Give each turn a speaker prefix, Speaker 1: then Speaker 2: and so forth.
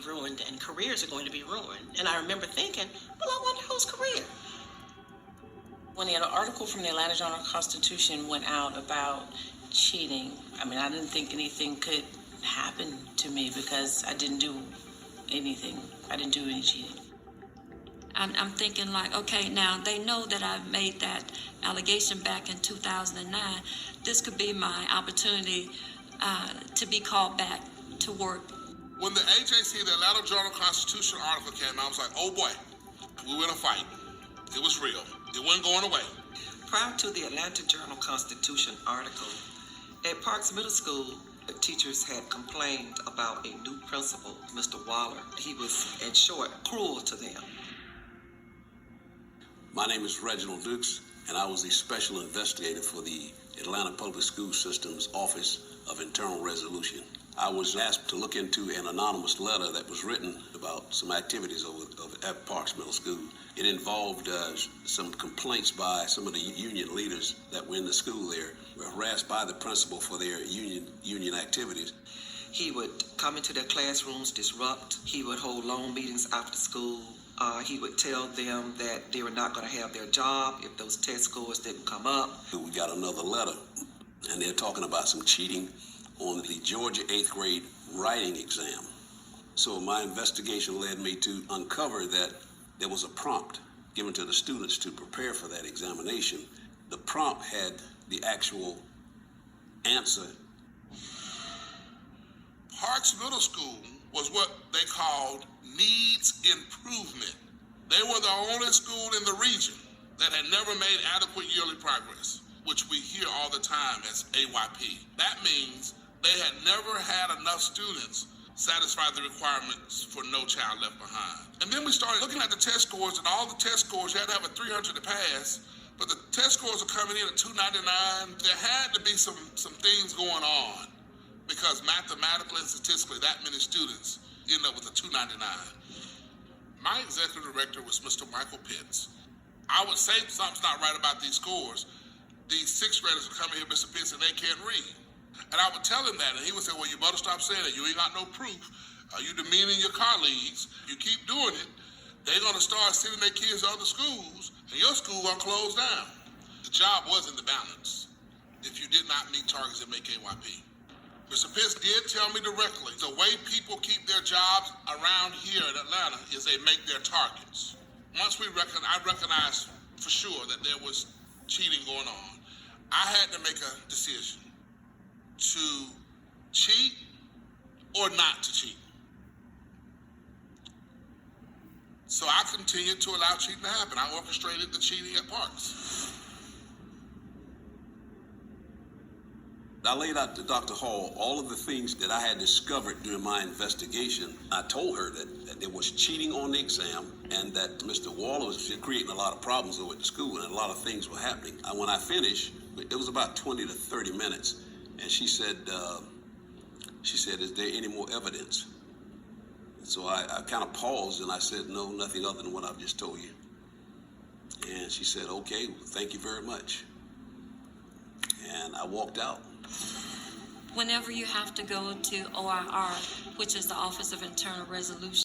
Speaker 1: ruined and careers are going to be ruined. And I remember thinking, well, I wonder whose career? When an article from the Atlanta Journal-Constitution went out about cheating, I mean, I didn't think anything could happen to me because I didn't do anything. I didn't do any cheating.
Speaker 2: I'm thinking like, okay, now they know that I made that allegation back in 2009. This could be my opportunity to be called back to work.
Speaker 3: When the AJC, the Atlanta Journal-Constitution article came out, I was like, oh boy, we were in a fight. It was real. It wasn't going away.
Speaker 4: Prior to the Atlanta Journal-Constitution article, at Parks Middle School, the teachers had complained about a new principal, Mr. Waller. He was, in short, cruel to them.
Speaker 5: My name is Reginald Dukes, and I was the special investigator for the Atlanta Public School System's Office of Internal Resolution. I was asked to look into an anonymous letter that was written about some activities at Parks Middle School. It involved some complaints by some of the union leaders that were in the school there, were harassed by the principal for their union activities.
Speaker 4: He would come into their classrooms, disrupt. He would hold long meetings after school. He would tell them that they were not going to have their job if those test scores didn't come up.
Speaker 5: We got another letter, and they're talking about some cheating on the Georgia 8th grade writing exam. So my investigation led me to uncover that there was a prompt given to the students to prepare for that examination. The prompt had the actual answer.
Speaker 3: Parks Middle School was what they called needs improvement. They were the only school in the region that had never made adequate yearly progress, which we hear all the time as AYP. That means they had never had enough students satisfy the requirements for No Child Left Behind. And then we started looking at the test scores, and all the test scores, you had to have a 300 to pass, but the test scores are coming in at 299. There had to be some things going on, because mathematically and statistically, that many students end up with a 299. My executive director was Mr. Michael Pitts. I would say something's not right about these scores. These sixth graders are coming here, Mr. Pitts, and they can't read. And I would tell him that, and he would say, well, you better stop saying that. You ain't got no proof. You demeaning your colleagues. You keep doing it, they're going to start sending their kids to other schools, and your school going to close down. The job was in the balance if you did not meet targets that make AYP. Mr. Pitts did tell me directly, the way people keep their jobs around here in Atlanta is they make their targets. Once I recognized for sure that there was cheating going on, I had to make a decision to cheat or not to cheat. So I continued to allow cheating to happen. I orchestrated the cheating at Parks.
Speaker 5: I laid out to Dr. Hall all of the things that I had discovered during my investigation. I told her that there was cheating on the exam and that Mr. Waller was creating a lot of problems over at the school and a lot of things were happening. When I finished, it was about 20 to 30 minutes, and she said, is there any more evidence? So I kind of paused and I said, no, nothing other than what I've just told you. And she said, okay, thank you very much. And I walked out.
Speaker 2: Whenever you have to go to OIR, which is the Office of Internal Resolution,